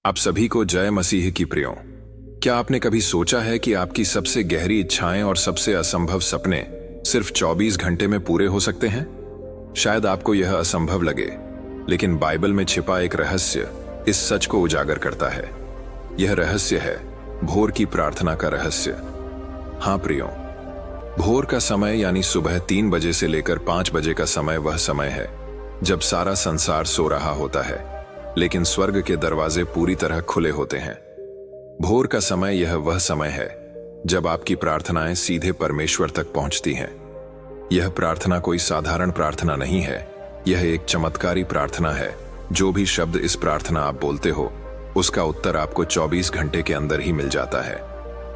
आप सभी को जय मसीह की प्रियो। क्या आपने कभी सोचा है कि आपकी सबसे गहरी इच्छाएं और सबसे असंभव सपने सिर्फ 24 घंटे में पूरे हो सकते हैं? शायद आपको यह असंभव लगे, लेकिन बाइबल में छिपा एक रहस्य इस सच को उजागर करता है। यह रहस्य है भोर की प्रार्थना का रहस्य। हाँ प्रियो, भोर का समय यानी सुबह 3 बजे से लेकर 5 बजे का समय वह समय है जब सारा संसार सो रहा होता है, लेकिन स्वर्ग के दरवाजे पूरी तरह खुले होते हैं। भोर का समय यह वह समय है जब आपकी प्रार्थनाएं सीधे परमेश्वर तक पहुंचती हैं। यह प्रार्थना कोई साधारण प्रार्थना नहीं है, यह एक चमत्कारी प्रार्थना है। जो भी शब्द इस प्रार्थना आप बोलते हो, उसका उत्तर आपको 24 घंटे के अंदर ही मिल जाता है।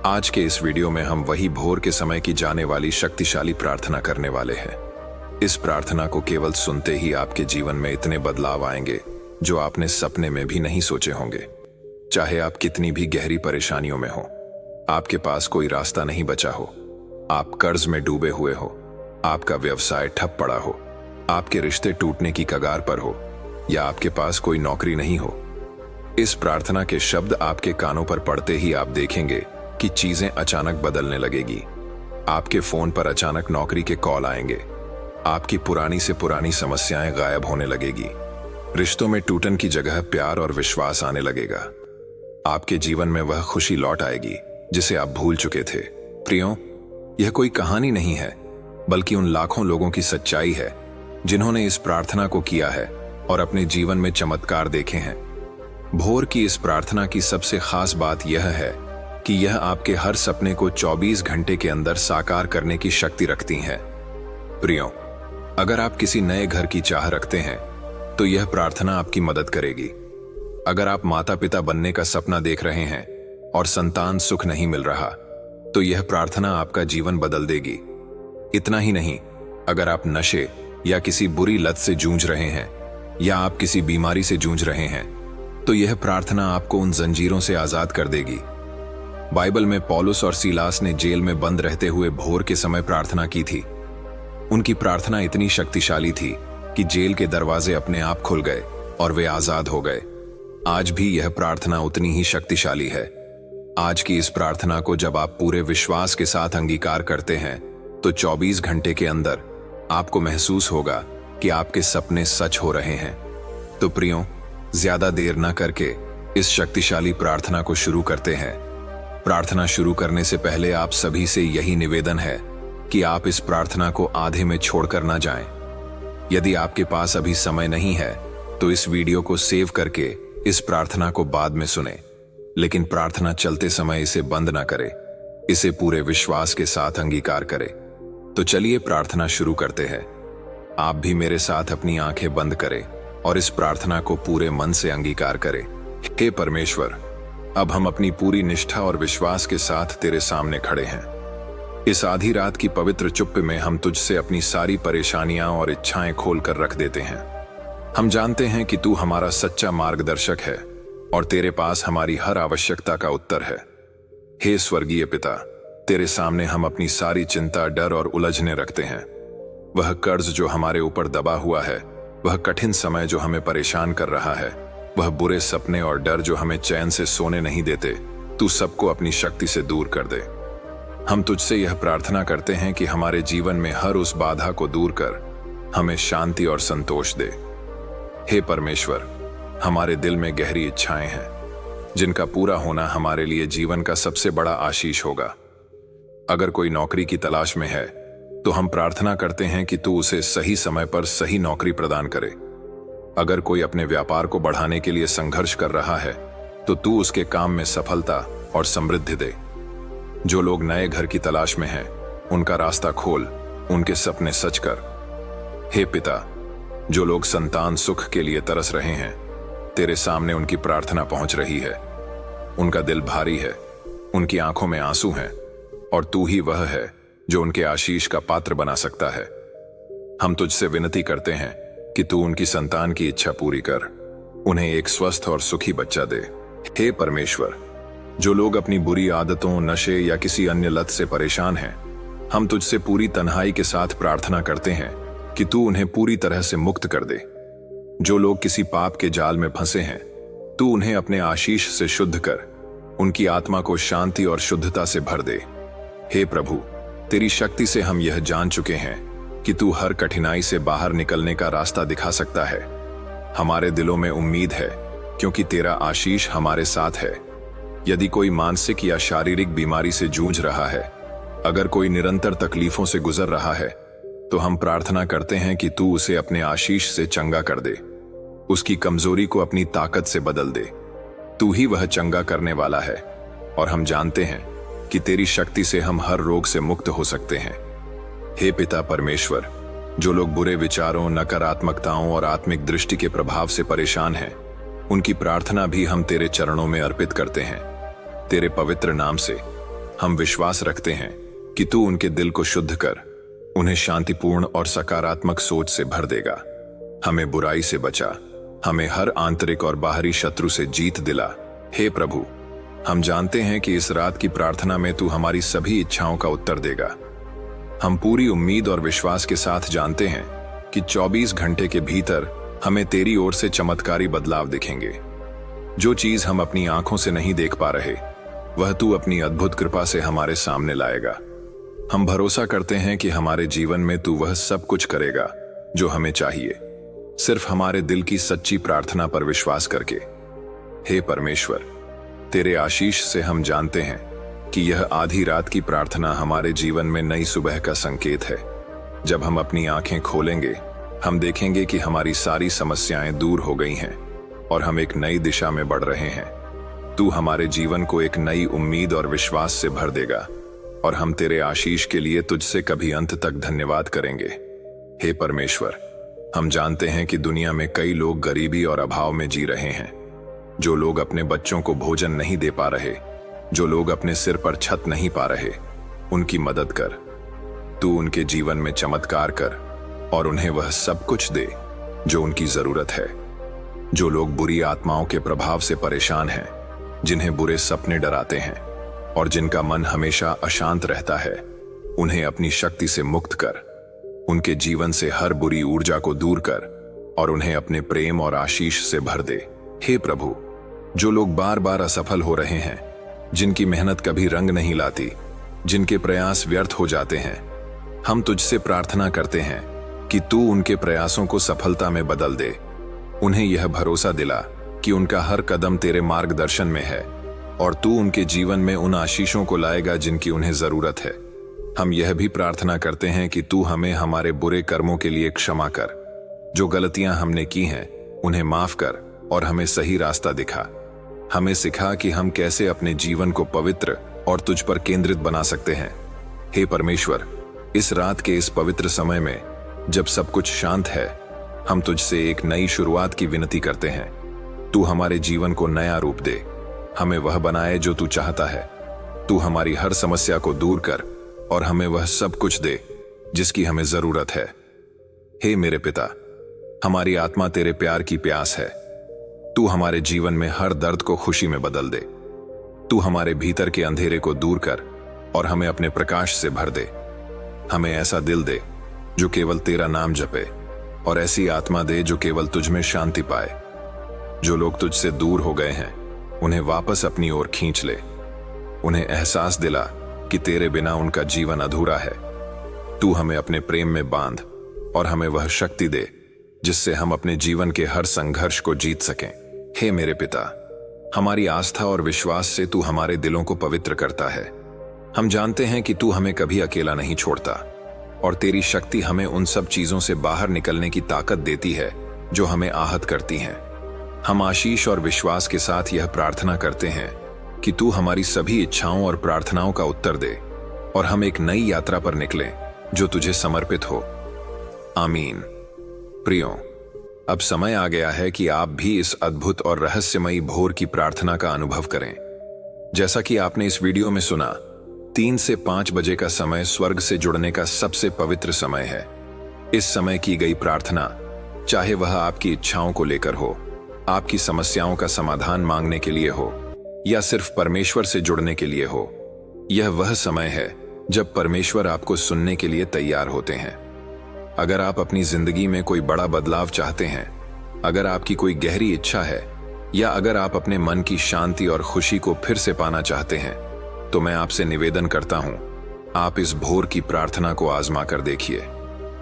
आज के इस वीडियो में हम वही भोर के समय की जाने वाली शक्तिशाली प्रार्थना करने वाले हैं। इस प्रार्थना को केवल सुनते ही आपके जीवन में इतने बदलाव आएंगे जो आपने सपने में भी नहीं सोचे होंगे। चाहे आप कितनी भी गहरी परेशानियों में हो, आपके पास कोई रास्ता नहीं बचा हो, आप कर्ज में डूबे हुए हो, आपका व्यवसाय ठप पड़ा हो, आपके रिश्ते टूटने की कगार पर हो, या आपके पास कोई नौकरी नहीं हो, इस प्रार्थना के शब्द आपके कानों पर पड़ते ही आप देखेंगे कि चीजें अचानक बदलने लगेगी। आपके फोन पर अचानक नौकरी के कॉल आएंगे, आपकी पुरानी से पुरानी समस्याएं गायब होने लगेगी, रिश्तों में टूटन की जगह प्यार और विश्वास आने लगेगा। आपके जीवन में वह खुशी लौट आएगी जिसे आप भूल चुके थे। प्रियो, यह कोई कहानी नहीं है, बल्कि उन लाखों लोगों की सच्चाई है जिन्होंने इस प्रार्थना को किया है और अपने जीवन में चमत्कार देखे हैं। भोर की इस प्रार्थना की सबसे खास बात यह है कि यह आपके हर सपने को 24 घंटे के अंदर साकार करने की शक्ति रखती है। प्रियो, अगर आप किसी नए घर की चाह रखते हैं तो यह प्रार्थना आपकी मदद करेगी। अगर आप माता पिता बनने का सपना देख रहे हैं और संतान सुख नहीं मिल रहा, तो यह प्रार्थना आपका जीवन बदल देगी। इतना ही नहीं, अगर आप नशे या किसी बुरी लत से जूझ रहे हैं या आप किसी बीमारी से जूझ रहे हैं, तो यह प्रार्थना आपको उन जंजीरों से आजाद कर देगी। बाइबल में पौलुस और सीलास ने जेल में बंद रहते हुए भोर के समय प्रार्थना की थी। उनकी प्रार्थना इतनी शक्तिशाली थी कि जेल के दरवाजे अपने आप खुल गए और वे आजाद हो गए। आज भी यह प्रार्थना उतनी ही शक्तिशाली है। आज की इस प्रार्थना को जब आप पूरे विश्वास के साथ अंगीकार करते हैं, तो 24 घंटे के अंदर आपको महसूस होगा कि आपके सपने सच हो रहे हैं। तो प्रियो, ज्यादा देर न करके इस शक्तिशाली प्रार्थना को शुरू करते हैं। प्रार्थना शुरू करने से पहले आप सभी से यही निवेदन है कि आप इस प्रार्थना को आधे में छोड़कर ना जाएं। यदि आपके पास अभी समय नहीं है, तो इस वीडियो को सेव करके इस प्रार्थना को बाद में सुने, लेकिन प्रार्थना चलते समय इसे बंद ना करें, इसे पूरे विश्वास के साथ अंगीकार करें। तो चलिए प्रार्थना शुरू करते हैं। आप भी मेरे साथ अपनी आंखें बंद करें और इस प्रार्थना को पूरे मन से अंगीकार करें। हे परमेश्वर, अब हम अपनी पूरी निष्ठा और विश्वास के साथ तेरे सामने खड़े हैं। इस आधी रात की पवित्र चुप्पे में हम तुझसे अपनी सारी परेशानियां और इच्छाएं खोल कर रख देते हैं। हम जानते हैं कि तू हमारा सच्चा मार्गदर्शक है और तेरे पास हमारी हर आवश्यकता का उत्तर है। हे स्वर्गीय पिता, तेरे सामने हम अपनी सारी चिंता, डर और उलझने रखते हैं। वह कर्ज जो हमारे ऊपर दबा हुआ है, वह कठिन समय जो हमें परेशान कर रहा है, वह बुरे सपने और डर जो हमें चैन से सोने नहीं देते, तू सबको अपनी शक्ति से दूर कर दे। हम तुझसे यह प्रार्थना करते हैं कि हमारे जीवन में हर उस बाधा को दूर कर हमें शांति और संतोष दे। हे परमेश्वर, हमारे दिल में गहरी इच्छाएं हैं जिनका पूरा होना हमारे लिए जीवन का सबसे बड़ा आशीष होगा। अगर कोई नौकरी की तलाश में है, तो हम प्रार्थना करते हैं कि तू उसे सही समय पर सही नौकरी प्रदान करे। अगर कोई अपने व्यापार को बढ़ाने के लिए संघर्ष कर रहा है, तो तू उसके काम में सफलता और समृद्धि दे। जो लोग नए घर की तलाश में हैं, उनका रास्ता खोल, उनके सपने सच कर। हे पिता, जो लोग संतान सुख के लिए तरस रहे हैं, तेरे सामने उनकी प्रार्थना पहुंच रही है। उनका दिल भारी है, उनकी आंखों में आंसू हैं, और तू ही वह है जो उनके आशीष का पात्र बना सकता है। हम तुझसे विनती करते हैं कि तू उनकी संतान की इच्छा पूरी कर, उन्हें एक स्वस्थ और सुखी बच्चा दे। हे परमेश्वर, जो लोग अपनी बुरी आदतों, नशे या किसी अन्य लत से परेशान हैं, हम तुझसे पूरी तन्हाई के साथ प्रार्थना करते हैं कि तू उन्हें पूरी तरह से मुक्त कर दे। जो लोग किसी पाप के जाल में फंसे हैं, तू उन्हें अपने आशीष से शुद्ध कर, उनकी आत्मा को शांति और शुद्धता से भर दे। हे प्रभु, तेरी शक्ति से हम यह जान चुके हैं कि तू हर कठिनाई से बाहर निकलने का रास्ता दिखा सकता है। हमारे दिलों में उम्मीद है क्योंकि तेरा आशीष हमारे साथ है। यदि कोई मानसिक या शारीरिक बीमारी से जूझ रहा है, अगर कोई निरंतर तकलीफों से गुजर रहा है, तो हम प्रार्थना करते हैं कि तू उसे अपने आशीष से चंगा कर दे, उसकी कमजोरी को अपनी ताकत से बदल दे। तू ही वह चंगा करने वाला है और हम जानते हैं कि तेरी शक्ति से हम हर रोग से मुक्त हो सकते हैं। हे पिता परमेश्वर, जो लोग बुरे विचारों, नकारात्मकताओं और आत्मिक दृष्टि के प्रभाव से परेशान हैं, उनकी प्रार्थना भी हम तेरे चरणों में अर्पित करते हैं। तेरे पवित्र नाम से हम विश्वास रखते हैं कि तू उनके दिल को शुद्ध कर, उन्हें शांतिपूर्ण और सकारात्मक सोच से भर देगा। हमें बुराई से बचा, हमें हर आंतरिक और बाहरी शत्रु से जीत दिला। हे प्रभु, हम जानते हैं कि इस रात की प्रार्थना में तू हमारी सभी इच्छाओं का उत्तर देगा। हम पूरी उम्मीद और विश्वास के साथ जानते हैं कि 24 घंटे के भीतर हमें तेरी ओर से चमत्कारी बदलाव दिखेंगे। जो चीज हम अपनी आंखों से नहीं देख पा रहे, वह तू अपनी अद्भुत कृपा से हमारे सामने लाएगा। हम भरोसा करते हैं कि हमारे जीवन में तू वह सब कुछ करेगा जो हमें चाहिए, सिर्फ हमारे दिल की सच्ची प्रार्थना पर विश्वास करके। हे परमेश्वर, तेरे आशीष से हम जानते हैं कि यह आधी रात की प्रार्थना हमारे जीवन में नई सुबह का संकेत है। जब हम अपनी आंखें खोलेंगे, हम देखेंगे कि हमारी सारी समस्याएं दूर हो गई हैं और हम एक नई दिशा में बढ़ रहे हैं। तू हमारे जीवन को एक नई उम्मीद और विश्वास से भर देगा और हम तेरे आशीष के लिए तुझसे कभी अंत तक धन्यवाद करेंगे। हे परमेश्वर, हम जानते हैं कि दुनिया में कई लोग गरीबी और अभाव में जी रहे हैं। जो लोग अपने बच्चों को भोजन नहीं दे पा रहे, जो लोग अपने सिर पर छत नहीं पा रहे, उनकी मदद कर। तू उनके जीवन में चमत्कार कर और उन्हें वह सब कुछ दे जो उनकी जरूरत है। जो लोग बुरी आत्माओं के प्रभाव से परेशान हैं, जिन्हें बुरे सपने डराते हैं और जिनका मन हमेशा अशांत रहता है, उन्हें अपनी शक्ति से मुक्त कर। उनके जीवन से हर बुरी ऊर्जा को दूर कर और उन्हें अपने प्रेम और आशीष से भर दे। हे प्रभु, जो लोग बार बार असफल हो रहे हैं, जिनकी मेहनत कभी रंग नहीं लाती, जिनके प्रयास व्यर्थ हो जाते हैं, हम तुझसे प्रार्थना करते हैं कि तू उनके प्रयासों को सफलता में बदल दे। उन्हें यह भरोसा दिला कि उनका हर कदम तेरे मार्गदर्शन में है और तू उनके जीवन में उन आशीषों को लाएगा जिनकी उन्हें जरूरत है। हम यह भी प्रार्थना करते हैं कि तू हमें हमारे बुरे कर्मों के लिए क्षमा कर। जो गलतियां हमने की हैं, उन्हें माफ कर और हमें सही रास्ता दिखा। हमें सिखा कि हम कैसे अपने जीवन को पवित्र और तुझ पर केंद्रित बना सकते हैं। हे परमेश्वर, इस रात के इस पवित्र समय में जब सब कुछ शांत है, हम तुझसे एक नई शुरुआत की विनती करते हैं। तू हमारे जीवन को नया रूप दे, हमें वह बनाए जो तू चाहता है। तू हमारी हर समस्या को दूर कर और हमें वह सब कुछ दे जिसकी हमें जरूरत है। हे मेरे पिता, हमारी आत्मा तेरे प्यार की प्यास है। तू हमारे जीवन में हर दर्द को खुशी में बदल दे। तू हमारे भीतर के अंधेरे को दूर कर और हमें अपने प्रकाश से भर दे। हमें ऐसा दिल दे जो केवल तेरा नाम जपे और ऐसी आत्मा दे जो केवल तुझ में शांति पाए। जो लोग तुझसे दूर हो गए हैं, उन्हें वापस अपनी ओर खींच ले। उन्हें एहसास दिला कि तेरे बिना उनका जीवन अधूरा है। तू हमें अपने प्रेम में बांध और हमें वह शक्ति दे जिससे हम अपने जीवन के हर संघर्ष को जीत सकें। हे मेरे पिता, हमारी आस्था और विश्वास से तू हमारे दिलों को पवित्र करता है। हम जानते हैं कि तू हमें कभी अकेला नहीं छोड़ता और तेरी शक्ति हमें उन सब चीजों से बाहर निकलने की ताकत देती है जो हमें आहत करती हैं। हम आशीष और विश्वास के साथ यह प्रार्थना करते हैं कि तू हमारी सभी इच्छाओं और प्रार्थनाओं का उत्तर दे और हम एक नई यात्रा पर निकलें जो तुझे समर्पित हो। आमीन। प्रियो, अब समय आ गया है कि आप भी इस अद्भुत और रहस्यमयी भोर की प्रार्थना का अनुभव करें। जैसा कि आपने इस वीडियो में सुना, 3 से 5 बजे का समय स्वर्ग से जुड़ने का सबसे पवित्र समय है। इस समय की गई प्रार्थना, चाहे वह आपकी इच्छाओं को लेकर हो, आपकी समस्याओं का समाधान मांगने के लिए हो या सिर्फ परमेश्वर से जुड़ने के लिए हो, यह वह समय है जब परमेश्वर आपको सुनने के लिए तैयार होते हैं। अगर आप अपनी जिंदगी में कोई बड़ा बदलाव चाहते हैं, अगर आपकी कोई गहरी इच्छा है या अगर आप अपने मन की शांति और खुशी को फिर से पाना चाहते हैं तो मैं आपसे निवेदन करता हूं, आप इस भोर की प्रार्थना को आजमा कर देखिए।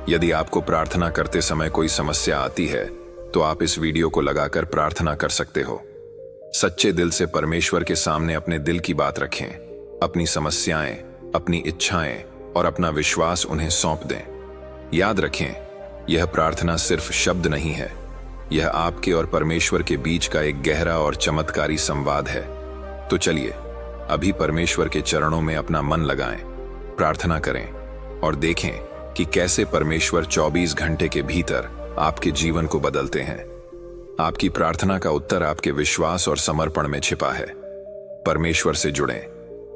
यदि आपको प्रार्थना करते समय कोई समस्या आती है तो आप इस वीडियो को लगाकर प्रार्थना कर सकते हो। सच्चे दिल से परमेश्वर के सामने अपने दिल की बात रखें, अपनी समस्याएं, अपनी इच्छाएं और अपना विश्वास उन्हें सौंप दें। याद रखें, यह प्रार्थना सिर्फ शब्द नहीं है, यह आपके और परमेश्वर के बीच का एक गहरा और चमत्कारी संवाद है। तो चलिए अभी परमेश्वर के चरणों में अपना मन लगाएं, प्रार्थना करें और देखें कि कैसे परमेश्वर 24 घंटे के भीतर आपके जीवन को बदलते हैं। आपकी प्रार्थना का उत्तर आपके विश्वास और समर्पण में छिपा है। परमेश्वर से जुड़ें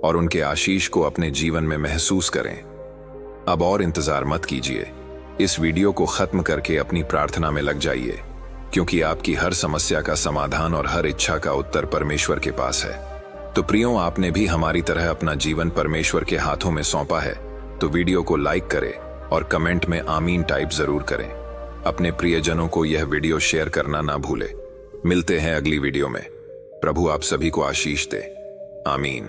और उनके आशीष को अपने जीवन में महसूस करें। अब और इंतजार मत कीजिए, इस वीडियो को खत्म करके अपनी प्रार्थना में लग जाइए, क्योंकि आपकी हर समस्या का समाधान और हर इच्छा का उत्तर परमेश्वर के पास है। तो प्रियों, आपने भी हमारी तरह अपना जीवन परमेश्वर के हाथों में सौंपा है, तो वीडियो को लाइक करें और कमेंट में आमीन टाइप जरूर करें। अपने प्रियजनों को यह वीडियो शेयर करना ना भूलें। मिलते हैं अगली वीडियो में। प्रभु आप सभी को आशीष दे। आमीन।